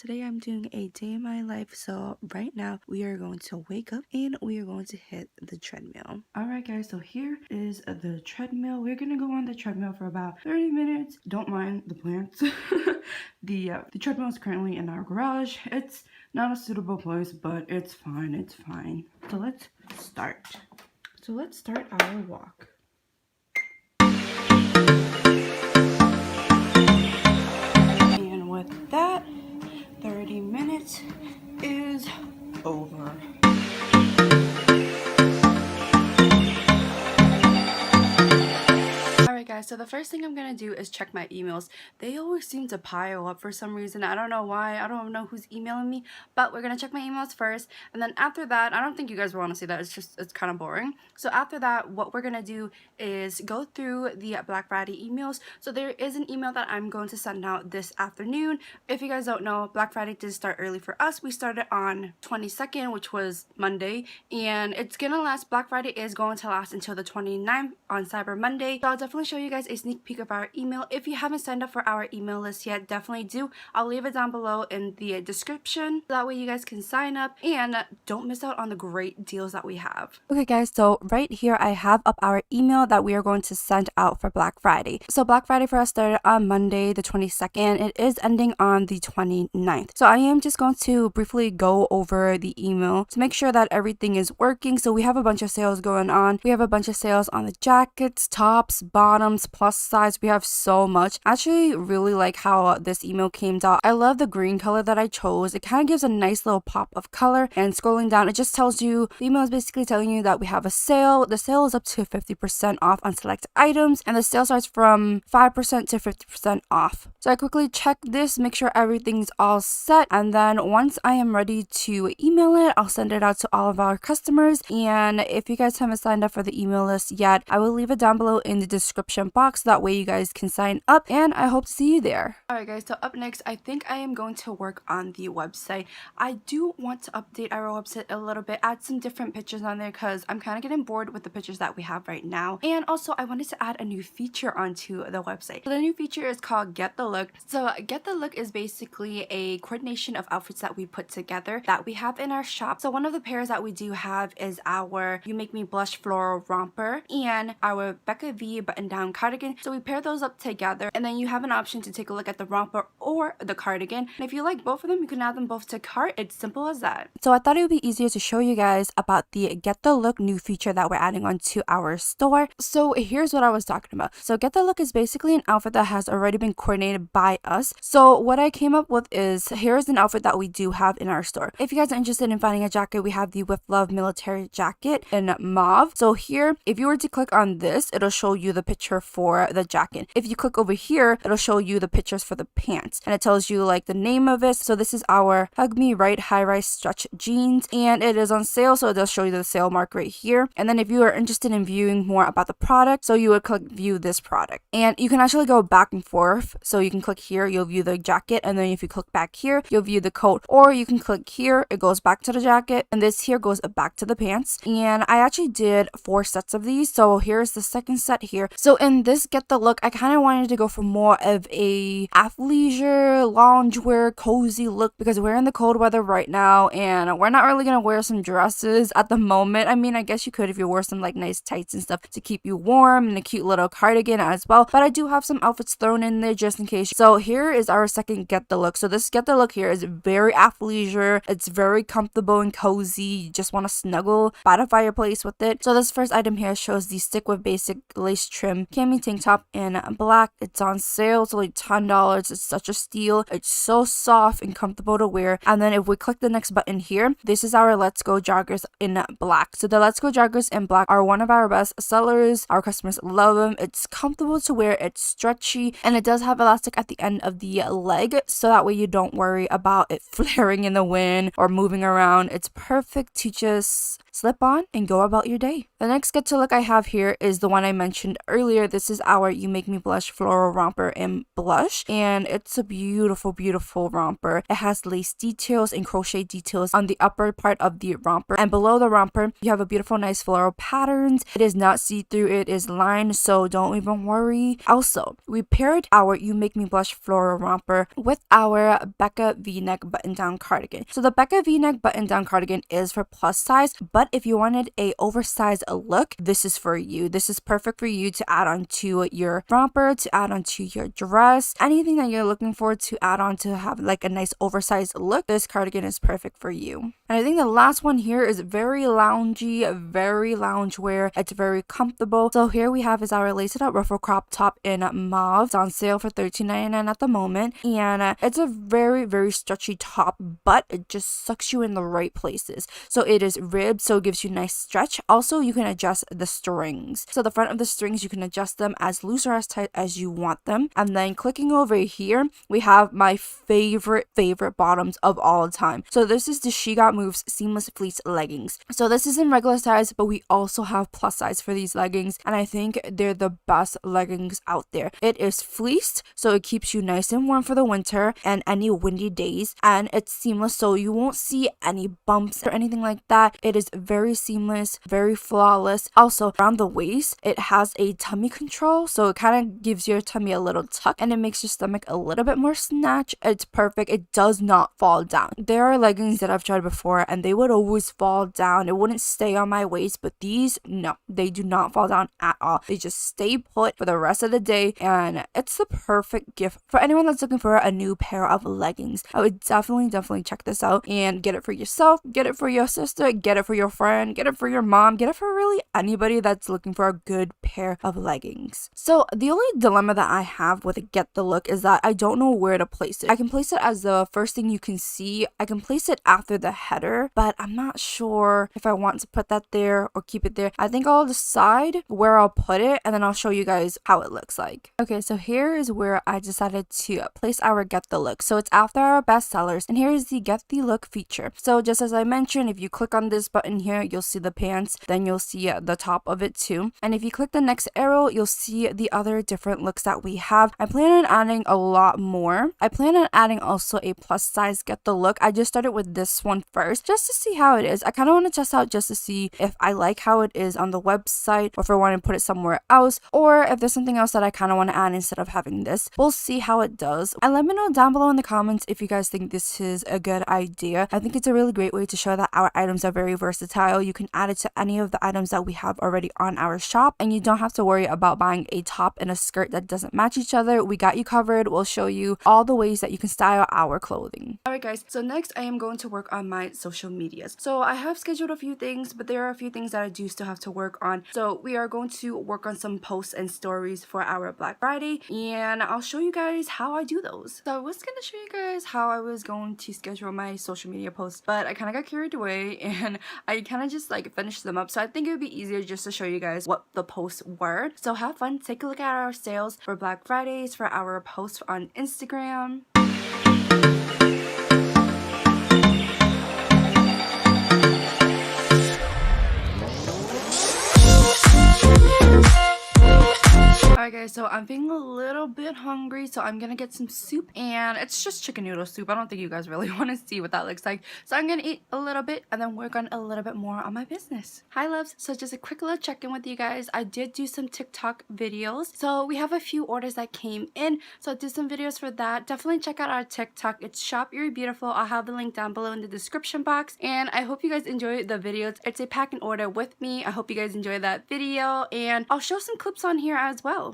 today I'm doing a day in my life. So right now we are going to wake up and we are going to hit the treadmill. Alright guys, so here is the treadmill. We're gonna go on the treadmill for about 30 minutes. Don't mind the plants. The treadmill is currently in our garage. It's not a suitable place, but it's fine, it's fine. So let's start. So let's start our walk. And with that, 30 minutes is over. Alright guys, so the first thing I'm gonna do is check my emails. They always seem to pile up for some reason. I don't know why. I don't know who's emailing me, but we're gonna check my emails first, and then after that, I don't think you guys will want to see that. It's kind of boring. So after that, what we're gonna do is go through the Black Friday emails. So there is an email that I'm going to send out this afternoon. If you guys don't know, Black Friday did start early for us. We started on 22nd, which was Monday, and it's gonna last. Black Friday is going to last until the 29th on Cyber Monday. So I'll definitely show you guys a sneak peek of our email. If you haven't signed up for our email list yet, definitely do. I'll leave it down below in the description. That way you guys can sign up and don't miss out on the great deals that we have. Okay guys, so right here I have up our email that we are going to send out for Black Friday. So Black Friday for us started on Monday the 22nd. It is ending on the 29th. So I am just going to briefly go over the email to make sure that everything is working. So we have a bunch of sales going on. We have a bunch of sales on the jackets, tops, bottoms, plus size. We have so much. I actually really like how this email came out. I love the green color that I chose. It kind of gives a nice little pop of color, and scrolling down it just tells you, the email is basically telling you that we have a sale. The sale is up to 50% off on select items, and the sale starts from 5% to 50% off. So I quickly check this, make sure everything's all set, and then once I am ready to email it, I'll send it out to all of our customers. And if you guys haven't signed up for the email list yet, I will leave it down below in the description box. That way you guys can sign up, and I hope to see you there. Alright guys, so up next, I think I am going to work on the website. I do want to update our website a little bit, add some different pictures on there because I'm kind of getting bored with the pictures that we have right now. And also I wanted to add a new feature onto the website. So the new feature is called Get the Look. So Get the Look is basically a coordination of outfits that we put together that we have in our shop. So one of the pairs that we do have is our You Make Me Blush floral romper and our Becca V button down cardigan. So we pair those up together, and then you have an option to take a look at the romper or the cardigan. And if you like both of them, you can add them both to cart. It's simple as that. So I thought it would be easier to show you guys about the Get the Look new feature that we're adding onto our store. So here's what I was talking about. So Get the Look is basically an outfit that has already been coordinated by us. So what I came up with is, here's an outfit that we do have in our store. If you guys are interested in finding a jacket, we have the With Love military jacket in mauve. So here, if you were to click on this, it'll show you the picture for the jacket. If you click over here, it'll show you the pictures for the pants, and it tells you like the name of it. So this is our Hug Me Right high-rise stretch jeans, and it is on sale, so it does show you the sale mark right here. And then if you are interested in viewing more about the product, so you would click view this product, and you can actually go back and forth. So you can click here, you'll view the jacket, and then if you click back here, you'll view the coat, or you can click here, it goes back to the jacket, and this here goes back to the pants. And I actually did 4 sets of these, so here's the second set here. So in this Get the Look, I kind of wanted to go for more of a athleisure, loungewear, cozy look, because we're in the cold weather right now, and we're not really gonna wear some dresses at the moment. I mean, I guess you could if you wore some like nice tights and stuff to keep you warm, and a cute little cardigan as well, but I do have some outfits thrown in there just in case. So here is our second Get the Look. So this Get the Look here is very athleisure. It's very comfortable and cozy. You just want to snuggle by the fireplace with it. So this first item here shows the stick with basic lace trim cami tank top in black. It's on sale. It's only $10. It's such a steal. It's so soft and comfortable to wear. And then if we click the next button here, this is our Let's Go joggers in black. So the Let's Go joggers in black are one of our best sellers. Our customers love them. It's comfortable to wear. It's stretchy, and it does have elastic at the end of the leg, so that way you don't worry about it flaring in the wind or moving around. It's perfect to just slip on and go about your day. The next Get to Look I have here is the one I mentioned earlier this is our You Make Me Blush floral romper in blush, and it's a beautiful, beautiful romper. It has lace details and crochet details on the upper part of the romper, and below the romper you have a beautiful, nice floral patterns. It is not see-through, it is lined, so don't even worry. Also, we paired our You Make Me Blush floral romper with our Becca v-neck button-down cardigan. So the Becca v-neck button-down cardigan is for plus size, but if you wanted a oversized look, this is for you. This is perfect for you to add on to your romper, to add on to your dress, anything that you're looking for to add on to have like a nice oversized look. This cardigan is perfect for you. And I think the last one here is very loungy, very loungewear. It's very comfortable. So here we have is our lace up ruffle crop top in mauve. It's on sale for $13.99 at the moment, and it's a very, very stretchy top, but it just sucks you in the right places. So it is ribbed, so it gives you nice stretch. Also, you can adjust the strings. So the front of the strings, you can adjust them as loose or as tight as you want them. And then clicking over here, we have my favorite bottoms of all time. So this is the She Got Moves seamless fleece leggings. So this is in regular size, but we also have plus size for these leggings, and I think they're the best leggings out there. It is fleeced, so it keeps you nice and warm for the winter and any windy days, and it's seamless, so you won't see any bumps or anything like that. It is very seamless, very flawless. Also, around the waist, it has a tummy control, so it kind of gives your tummy a little tuck, and it makes your stomach a little bit more snatch. It's perfect. It does not fall down. There are leggings that I've tried before, and they would always fall down. It wouldn't stay on my waist, but these, no, they do not fall down at all. They just stay put for the rest of the day, and it's the perfect gift for anyone that's looking for a new pair of leggings. I would definitely check this out and get it for yourself, get it for your sister, get it for your friend, get it for your mom, get it for really anybody that's looking for a good pair of leggings. So the only dilemma that I have with Get the Look is that I don't know where to place it. I can place it as the first thing you can see. I can place it after the header, but I'm not sure if I want to put that there or keep it there. I think I'll decide where I'll put it, and then I'll show you guys how it looks like. Okay, so here is where I decided to place our Get the Look. So it's after our bestsellers, and here is the Get the Look feature. So just as I mentioned, if you click on this button here, you'll see the pants, then you'll see the top of it too. And if you click the next arrow, you'll see the other different looks that we have. I plan on adding a lot more. I plan on adding also a plus size Get the Look. I just started with this one first just to see how it is. I kind of want to test out just to see if I like how it is on the website, or if I want to put it somewhere else, or if there's something else that I kind of want to add instead of having this. We'll see how it does. And let me know down below in the comments if you guys think this is a good idea. I think it's a really great way to show that our items are very versatile. You can add it to any of the items that we have already on our shop, and you don't have to worry about buying a top and a skirt that doesn't match each other. We got you covered. We'll show you all the ways that you can style our clothing. Alright guys, so next I am going to work on my social medias. So I have scheduled a few things, but there are a few things that I do still have to work on. So we are going to work on some posts and stories for our Black Friday, and I'll show you guys how I do those. So I was going to show you guys how I was going to schedule my social media posts, but I kind of got carried away and I kind of just like finished them up. So I think it would be easier just to show you guys what the posts were. So have fun, take a look at our sales for Black Fridays for our posts on Instagram. Alright guys, so I'm feeling a little bit hungry, so I'm gonna get some soup, and it's just chicken noodle soup. I don't think you guys really want to see what that looks like, so I'm gonna eat a little bit and then work on a little bit more on my business. Hi loves, so just a quick little check-in with you guys. I did do some TikTok videos, so we have a few orders that came in, so I did some videos for that. Definitely check out our TikTok. It's Shop You're Beautiful. I'll have the link down below in the description box, and I hope you guys enjoy the videos. It's a pack and order with me. I hope you guys enjoy that video, and I'll show some clips on here as well.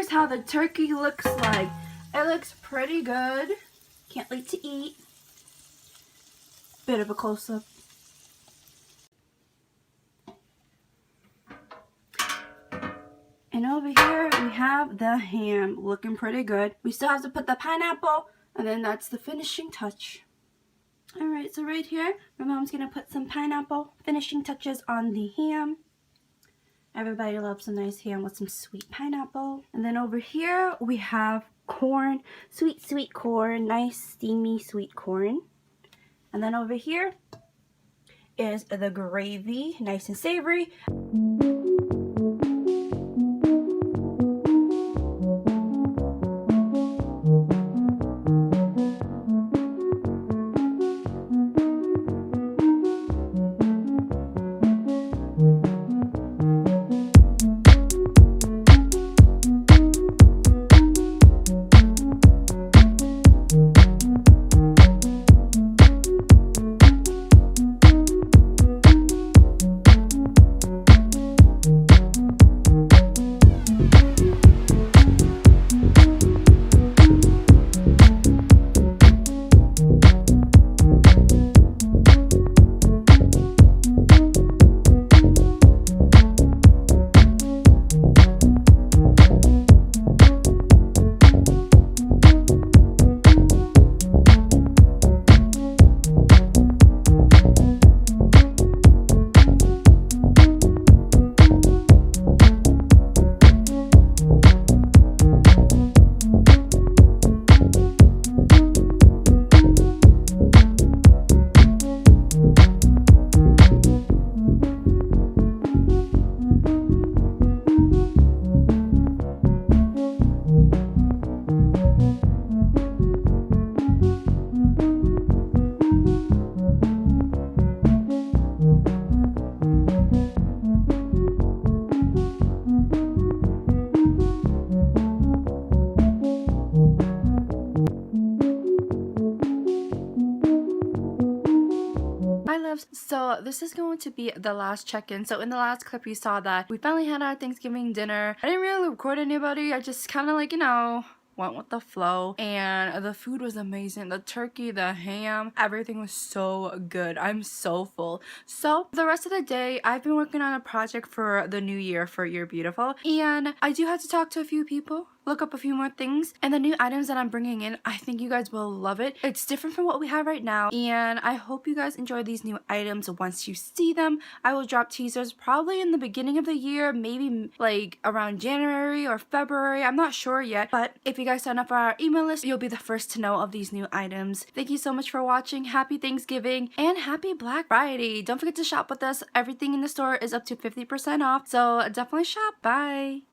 here's how the turkey looks like. It looks pretty good. Can't wait to eat. Bit of a close-up. And over here we have the ham, looking pretty good. We still have to put the pineapple, and then that's the finishing touch. Alright, so right here, my mom's gonna put some pineapple finishing touches on the ham. Everybody loves a nice ham with some sweet pineapple. And then over here we have corn, sweet corn, nice steamy sweet corn. And then over here is the gravy, nice and savory. So this is going to be the last check-in. So in the last clip you saw that we finally had our Thanksgiving dinner. I didn't really record anybody. I just kind of like, you know, went with the flow, and the food was amazing. The turkey, the ham, everything was so good. I'm so full. So the rest of the day I've been working on a project for the new year for You're Beautiful, and I do have to talk to a few people, look up a few more things, and the new items that I'm bringing in, I think you guys will love it. It's different from what we have right now, and I hope you guys enjoy these new items. Once you see them, I will drop teasers probably in the beginning of the year, maybe like around January or February. I'm not sure yet, but if you guys sign up for our email list, you'll be the first to know of these new items. Thank you so much for watching. Happy Thanksgiving and happy Black Friday. Don't forget to shop with us. Everything in the store is up to 50% off, so definitely shop. Bye.